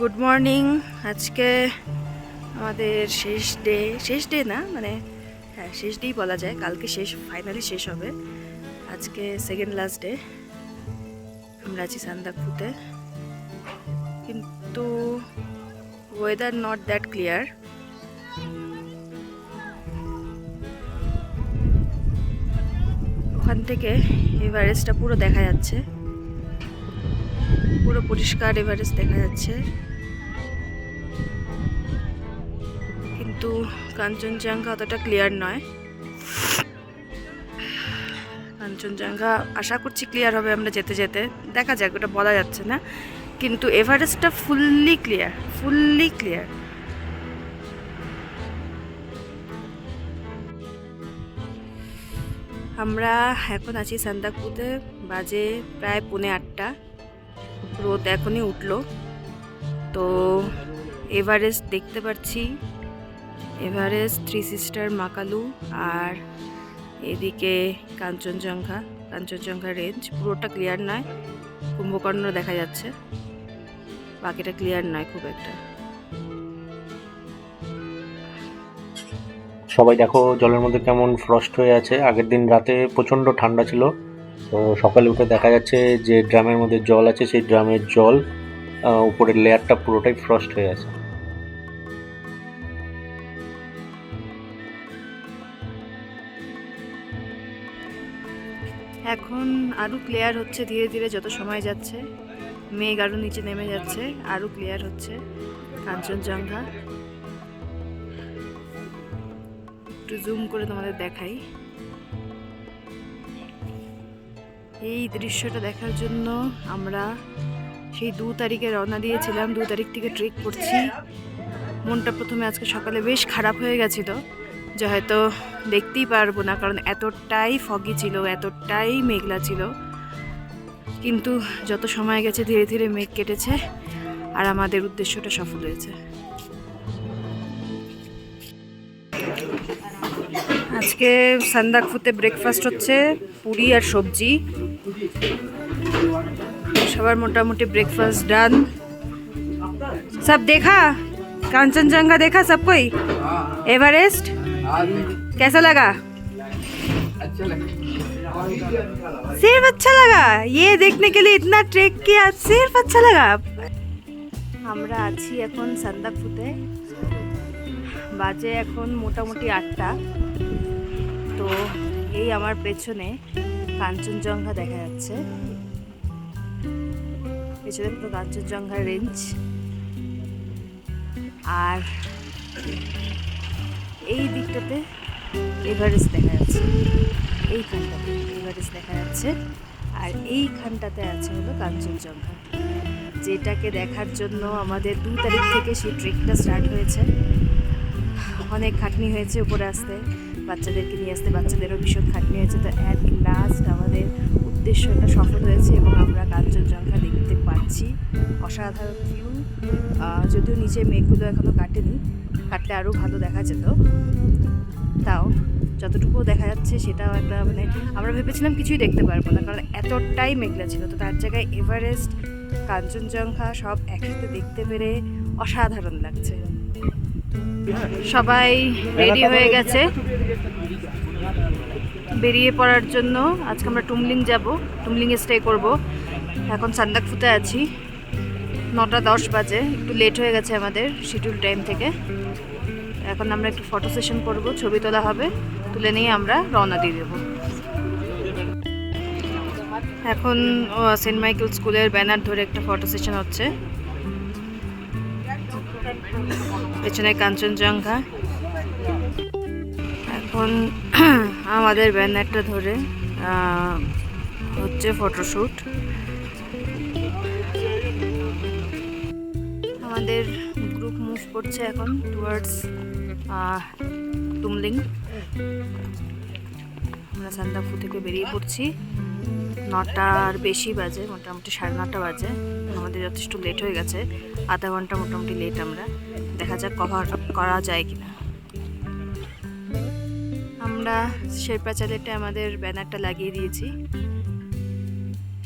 Good morning. আজকে আমাদের শেষ ডে না, মানে হ্যাঁ শেষ ডেই বলা যায়, কালকে ফাইনালি শেষ হবে। আজকে সেকেন্ড লাস্ট ডে। আমরা আছি সান্দাকফুতে, কিন্তু ওয়েদার নট দ্যাট ক্লিয়ার। ওখান থেকে এভারেস্টটা পুরো দেখা যাচ্ছে, পুরো পরিষ্কার এভারেস্ট দেখা যাচ্ছে, কিন্তু কাঞ্চনজঙ্ঘা অতটা ক্লিয়ার নয়। কাঞ্চনজঙ্ঘা আশা করছি ক্লিয়ার হবে আমরা যেতে যেতে, দেখা যাক, ওটা বলা যাচ্ছে না। কিন্তু এভারেস্টটা ফুললি ক্লিয়ার। আমরা এখন আছি সান্দাকফুতে, বাজে প্রায় 7:45। রোদ এখনই উঠলো। তো এভারেস্ট দেখতে পাচ্ছি, এভারেস্ট, থ্রি সিস্টার, মাকালু, আর এদিকে কাঞ্চনজঙ্ঘা রেঞ্জ। পুরোটা ক্লিয়ার নয়, কুম্ভকর্ণ দেখা যাচ্ছে, বাকিটা ক্লিয়ার নয় খুব একটা। সবাই দেখো জলের মধ্যে কেমন ফ্রস্ট হয়ে আছে। আগের দিন রাতে প্রচণ্ড ঠান্ডা ছিল, তো সকালে উঠে দেখা যাচ্ছে যে ড্রামের মধ্যে জল আছে, সেই ড্রামের জল উপরের লেয়ারটা পুরোটাই ফ্রস্ট হয়ে আছে। এখন আরও ক্লিয়ার হচ্ছে ধীরে ধীরে যত সময় যাচ্ছে, মেঘ আরও নিচে নেমে যাচ্ছে, আরও ক্লিয়ার হচ্ছে কাঞ্চনজঙ্ঘা। একটু জুম করে তোমাদের দেখাই। এই দৃশ্যটা দেখার জন্য আমরা সেই 2 তারিখে রওনা দিয়েছিলাম। 2 তারিখ থেকে ট্রেক করছি। মনটা প্রথমে আজকে সকালে বেশ খারাপ হয়ে গেছিল যে হয়তো দেখতেই পারবো না, কারণ এতটাই ফগি ছিল, এতটাই মেঘলা ছিল। কিন্তু যত সময় গেছে ধীরে ধীরে মেঘ কেটেছে, আর আমাদের উদ্দেশ্যটা সফল হয়েছে। আজকে সান্দাকফুতে ব্রেকফাস্ট হচ্ছে পুরি আর সবজি। সবার মোটামুটি ব্রেকফাস্ট ডান। সব দেখা, कांचनजंगा देखा सब कोई? एवरेस्ट कैसा लगा? सिर्फ अच्छा लगा? ये देखने के लिए इतना ट्रेक किया, सिर्फ अच्छा लगा? আমরা আছি এখন সান্দাকফুতে, বাজে এখন মোটামুটি 8টা। তো এই আমার পেছনে কাঞ্চনজঙ্ঘা দেখা যাচ্ছে, পেছনে পুরো কাঞ্চনজঙ্ঘা রেঞ্জ। আর এই দিকটাতে এভারেস্ট দেখা যাচ্ছে, এইখানটাতে এভারেস্ট দেখা যাচ্ছে, আর এইখানটাতে আছে হলো কাঞ্চনজঙ্ঘা, যেটাকে দেখার জন্য আমাদের 2 তারিখ থেকে সেই ট্রেকটা স্টার্ট হয়েছে। অনেক খাটনি হয়েছে উপরে আসতে, বাচ্চাদেরকে নিয়ে আসতে বাচ্চাদেরও ভীষণ খাটনি হয়েছে। তো অ্যাট লাস্ট আমাদের উদ্দেশ্যটা সফল হয়েছে এবং আমরা কাঞ্চনজঙ্ঘা দেখতে পাচ্ছি। অসাধারণ ভিউ। যদিও নিচে মেঘগুলো এখনও কাটেনি, কাটলে আরও ভালো দেখা যেত। তাও যতটুকু দেখা যাচ্ছে সেটাও একটা, মানে আমরা ভেবেছিলাম কিছুই দেখতে পারবো না, কারণ এতটাই মেঘলা ছিল। তো তার জায়গায় এভারেস্ট, কাঞ্চনজঙ্ঘা সব একসাথে দেখতে পেরে অসাধারণ লাগছে। সবাই রেডি হয়ে গেছে বেরিয়ে পড়ার জন্য। আজকে আমরা টুমলিং যাব, টুমলিংয়ে স্টে করব। এখন সান্দাকফুতে আছি, 9:10 বাজে, একটু লেট হয়ে গেছে আমাদের শিডিউল টাইম থেকে। এখন আমরা একটু ফটো সেশন করব, ছবি তোলা হবে, তুলে নিয়ে আমরা রওনা দিয়ে দেবো। এখন সেন্ট মাইকেল স্কুলের ব্যানার ধরে একটা ফটো সেশন হচ্ছে, পেছনে কাঞ্চনজঙ্ঘা। এখন আমাদের ব্যানারটা ধরে হচ্ছে ফটোশ্যুট। আমাদের গ্রুপ মুভ করছে এখন টুয়ার্ডস টুমলিং। আমরা সান্দাকফু থেকে বেরিয়ে পড়ছি, 9টার বেশি বাজে, মোটামুটি 9:30 বাজে। আমাদের যথেষ্ট লেট হয়ে গেছে, আধা ঘন্টা মোটামুটি লেট। আমরা দেখা যাক কভার করা যায় কিনা। আমরা শেরপা চ্যালেটে আমাদের ব্যানারটা লাগিয়ে দিয়েছি,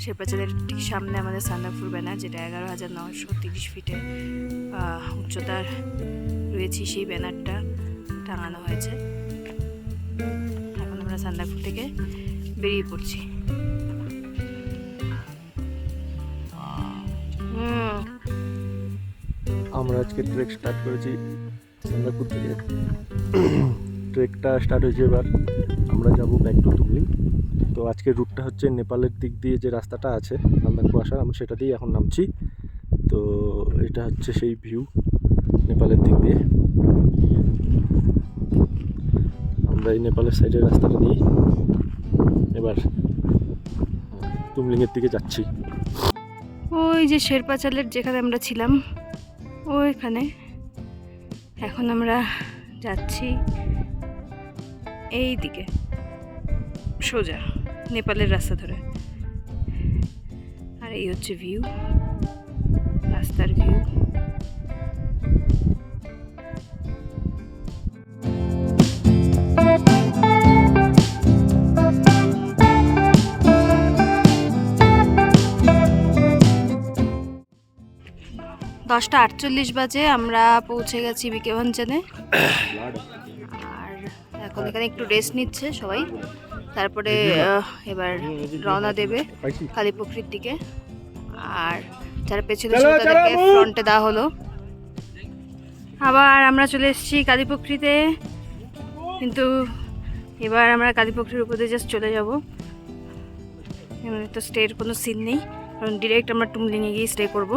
শেরপাচালের ঠিক সামনে আমাদের সান্দাকফু ব্যানার, যেটা 11,930 ফিটে উচ্চতার রয়েছে, সেই ব্যানারটা টাঙানো হয়েছে। এখন আমরা সান্দাকফু থেকে বেরিয়ে পড়ছি। আমরা আজকে ট্রেক স্টার্ট করেছি সান্দাকফু থেকে। ট্রেকটা স্টার্ট হয়েছে, এবার আমরা যাব ব্যাক টু তুমলিং। তো আজকের রুটটা হচ্ছে নেপালের দিক দিয়ে যে রাস্তাটা আছে সান্দাকফু আসার, আমরা সেটা দিয়ে এখন নামছি। তো এটা হচ্ছে সেই ভিউ নেপালের দিক দিয়ে। আমরা এই নেপালের সাইডের রাস্তাটা দিয়ে এবার তুমলিংয়ের দিকে যাচ্ছি। ওই যে শেরপাচালের যেখানে আমরা ছিলাম ওইখানে এখন আমরা যাচ্ছি এই দিকে সোজা নেপালের রাস্তা ধরে। আর এই হচ্ছে ভিউ, রাস্তার ভিউ। 10:48 বাজে আমরা পৌঁছে গেছি বিকেভাঞ্জনে। আর এখন এখানে একটু রেস্ট নিচ্ছে সবাই, তারপরে এবার রওনা দেবে কালীপুকুরের দিকে। আর যারা পেছনে ছিল তাদেরকে ফ্রন্টে দেওয়া হলো। আবার আমরা চলে এসেছি কালীপুকুরিতে, কিন্তু এবার আমরা কালীপুকুরির উপর দিয়ে জাস্ট চলে যাব। এখানে তো স্টের কোনো সিন নেই, কারণ ডিরেক্ট আমরা টুমলিংয়ে গিয়ে স্টে করব।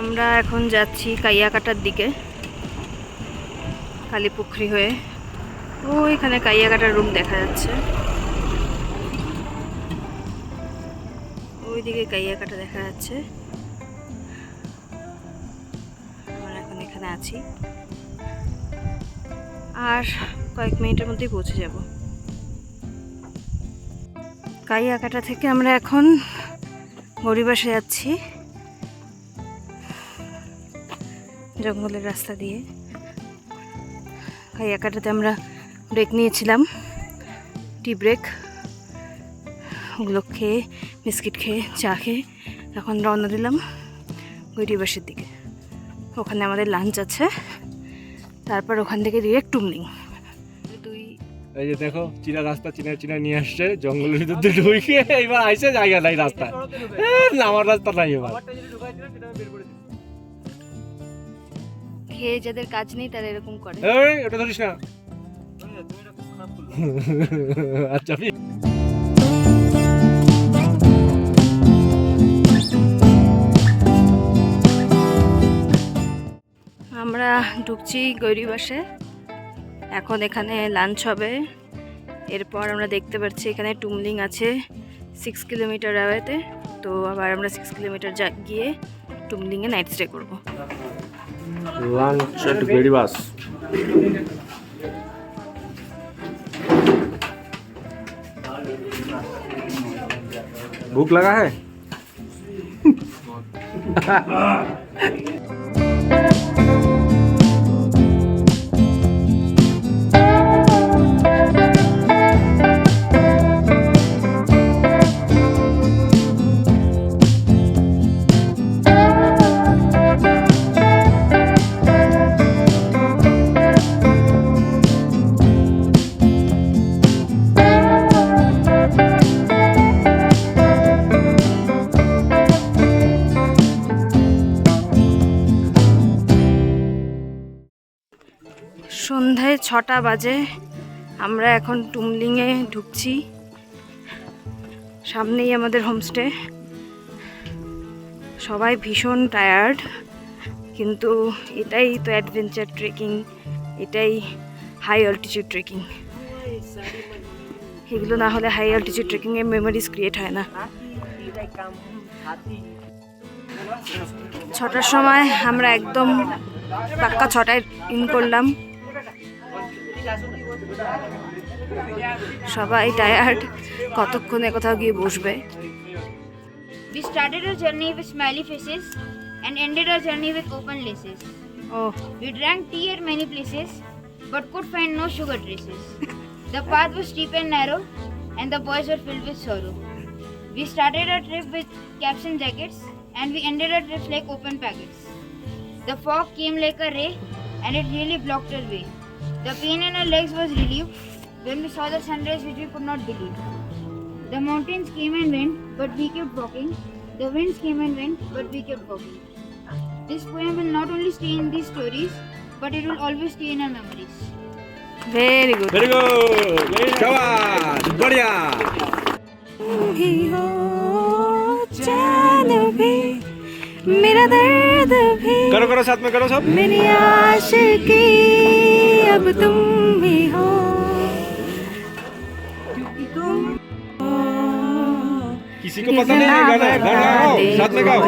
আমরা এখন যাচ্ছি কাইয়াকাটার দিকে কালীপুকুরি হয়ে। ওইখানে কাইয়াকাটার রুম দেখা যাচ্ছে, ওইদিকে কাইয়াকাটা দেখা যাচ্ছে। আমরা এখন এখানে আছি, আর কয়েক মিনিটের মধ্যেই পৌঁছে যাব। কাইয়াকাটা থেকে আমরা এখন গড়িবাসে যাচ্ছি জঙ্গলের রাস্তা দিয়ে। কাইয়াকাটাতে আমরা ব্রেক নিয়েছিলাম, টি ব্রেক, ওগুলো খেয়ে বিস্কিট খেয়ে চা খেয়ে এখন রওনা দিলাম গড়িবাসের দিকে। ওখানে আমাদের লাঞ্চ আছে, তারপর ওখান থেকে ডিরেক্ট টুমলিং। এই যে দেখো চিনা রাস্তা, চিনা নিয়ে আসছে জঙ্গলের ভিতর দিয়ে ঢুকে, এবার আইসে জায়গা নাই রাস্তা, আমার রাস্তা নাই। এবার খেয়ে যাদের কাজ নেই তারা এরকম করে। ওটা ধরিস না। আচ্ছা আমরা ঢুকছি গড়িবাসে, এখন এখানে লাঞ্চ হবে। এরপর আমরা দেখতে পাচ্ছি এখানে টুমলিং আছে 6 কিলোমিটার অ্যাওয়েতে। তো আবার আমরা 6 কিলোমিটার গিয়ে টুমলিংয়ে নাইট স্টে করবো। लंच एट गरीबास। भूख लगा है? সন্ধ্যায় 6টা বাজে, আমরা এখন টুমলিংয়ে ঢুকছি। সামনেই আমাদের হোমস্টে। সবাই ভীষণ টায়ার্ড, কিন্তু এটাই তো অ্যাডভেঞ্চার ট্রেকিং, এটাই হাই অল্টিটিউড ট্রেকিং। এগুলো না হলে হাই অল্টিটিউড ট্রেকিংয়ে মেমোরিজ ক্রিয়েট হয় না। 6টার সময় আমরা একদম পাক্কা 6টায় ইন করলাম। সবাই টায়ার্ড, কতক্ষণে কোথাও গিয়ে বসবে। We started our journey with smiley faces and ended our journey with open laces. Oh, We drank tea at many places but could find no sugar traces. The path was steep and narrow, and the boys were filled with sorrow. We started our trip with caps and jackets, and we ended our trips like open packets. The fog came like a ray, and it really blocked our way. The pain in our legs was relieved when we saw the sunrise which we could not believe. The mountains came and went, but we kept walking. The winds came and went, but we kept walking. This poem will not only stay in these stories, but it will always stay in our memories. Very good. Very good शाबाश बढ़िया भी हो चैन भी मेरा दर्द भी करो करो साथ में करो सब मेरी आशिकी अब तुम भी हो क्योंकि तुम किसी को पता नहीं है गाना है गाना गाओ साथ में गाओ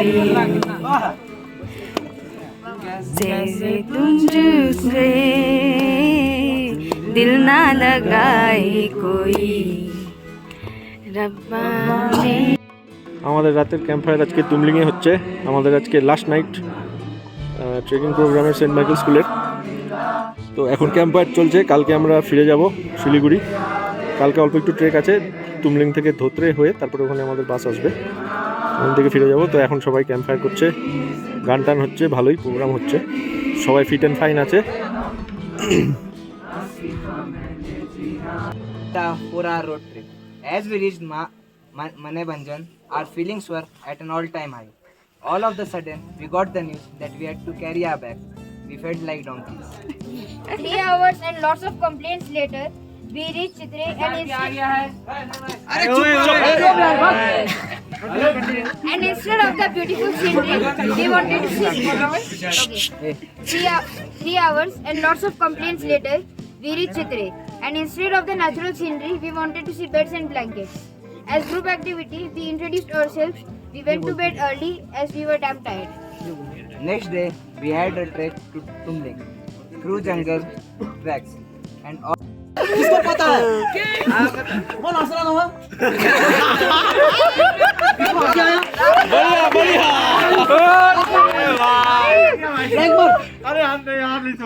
जैसे तुम से दिल ना लगाए कोई रब्बा ने। আমাদের রাতের ক্যাম্প ফায়ার আজকে তুমলিংয়ে হচ্ছে আমাদের আজকে লাস্ট নাইট ট্রেকিং প্রোগ্রামের সেন্ট মাইকেল স্কুলের। তো এখন ক্যাম্প ফায়ার চলছে, কালকে আমরা ফিরে যাব শিলিগুড়ি। কালকে অল্প একটু ট্রেক আছে তুমলিং থেকে ধোত্রে হয়ে, তারপরে ওখানে আমাদের বাস আসবে, ওখান থেকে ফিরে যাব। তো এখন সবাই ক্যাম্প ফায়ার করছে, গান টান হচ্ছে, ভালোই প্রোগ্রাম হচ্ছে, সবাই ফিট অ্যান্ড ফাইন আছে। For our road trip. As we reached Manebanjan, our feelings were at an all-time high. All of the sudden, we got the news that we had to carry our bags. We felt like donkeys. 3 hours and lots of complaints later, we reached Chitre and instead of the beautiful scenery, we wanted to see. Okay. 3 hours and lots of complaints later, we reached Chitre, and instead of the natural scenery, we wanted to see beds and blankets. As group activity, we introduced ourselves. We went to bed early as we were damn tired. Next day, we had a trek to Tumling, through jungle, tracks, and all. किसको पता है? बोल हंस रहा था बढ़िया अरे हम नहीं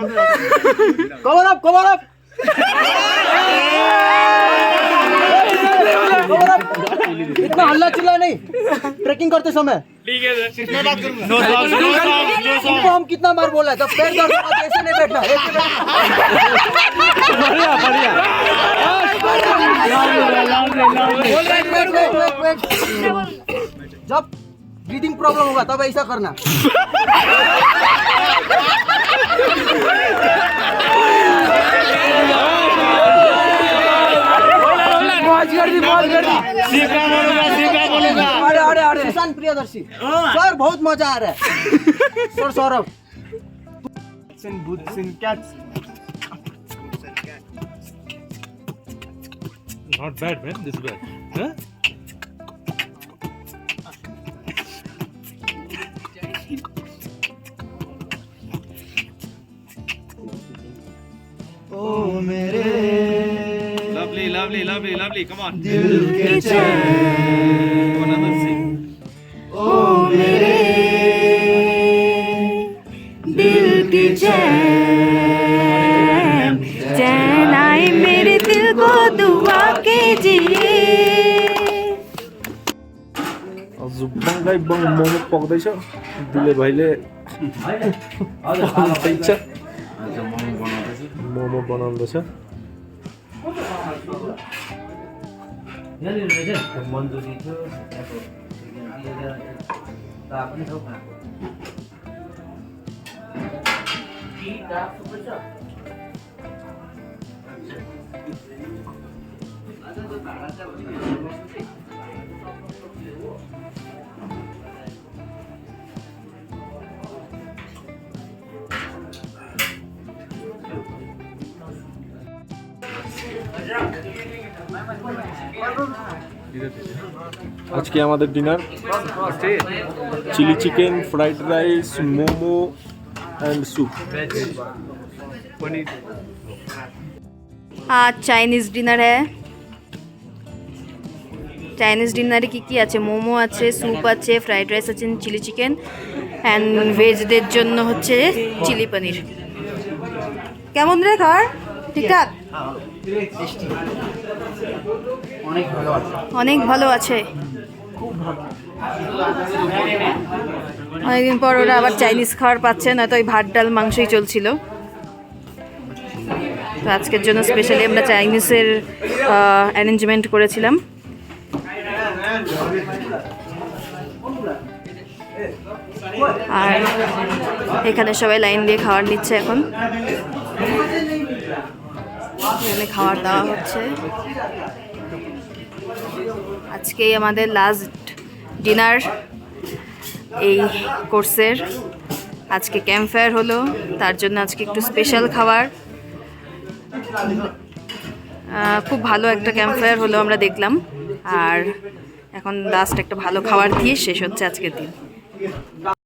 कवर अप इतना हल्ला चिल्ला नहीं ट्रैकिंग करते समय। ठीक है तुमको हम कितना बार बोला है, जब पैर दर्द होगा तो ऐसे नहीं बैठना, ऐसे बैठना। बढ़िया बढ़िया Wait. जब ब्रीदिंग प्रॉब्लम होगा तब ऐसा करना। अरे सुशांत प्रियदर्शी सर, बहुत मजा आ रहा है sir. Saurabh Not bad, man. This is bad. Huh? Lovely. Come on. Another sing. दिल की चैन चैन आए मेरे दिल को दुआ कीजिए। जुब्बांगाई बंग मोमो पक्दैछ दिले भाइले मोमो बनाउँदैछ। আজকে আমাদের dinner chilli chicken, fried rice, momo and soup. आज চাইনিজ ডিনার है। চাইনিজ ডিনারে কি আছে? মোমো আছে, স্যুপ আছে, ফ্রাইড রাইস আছে, চিলি চিকেন, অ্যান্ড ভেজদের জন্য হচ্ছে চিলি পনির। কেমন রে খাবার? ঠিকঠাক অনেক ভালো আছে। অনেকদিন পর ওরা আবার চাইনিজ খাবার পাচ্ছে, না তো ওই ভাত ডাল মাংসই চলছিল। তো আজকের জন্য স্পেশালি আমরা চাইনিজের অ্যারেঞ্জমেন্ট করেছিলাম। আর এখানে সবাই লাইন দিয়ে খাবার নিচ্ছে এখন। এখানে খাবার দেওয়া হচ্ছে। আজকেই আমাদের লাস্ট ডিনার এই কোর্সের। আজকে ক্যাম্প ফায়ার হলো, তার জন্য আজকে একটু স্পেশাল খাবার। খুব ভালো একটা ক্যাম্প ফায়ার হলো আমরা দেখলাম। আর এখন লাস্ট একটা ভালো খাবার দিয়ে শেষ হচ্ছে আজকের দিন।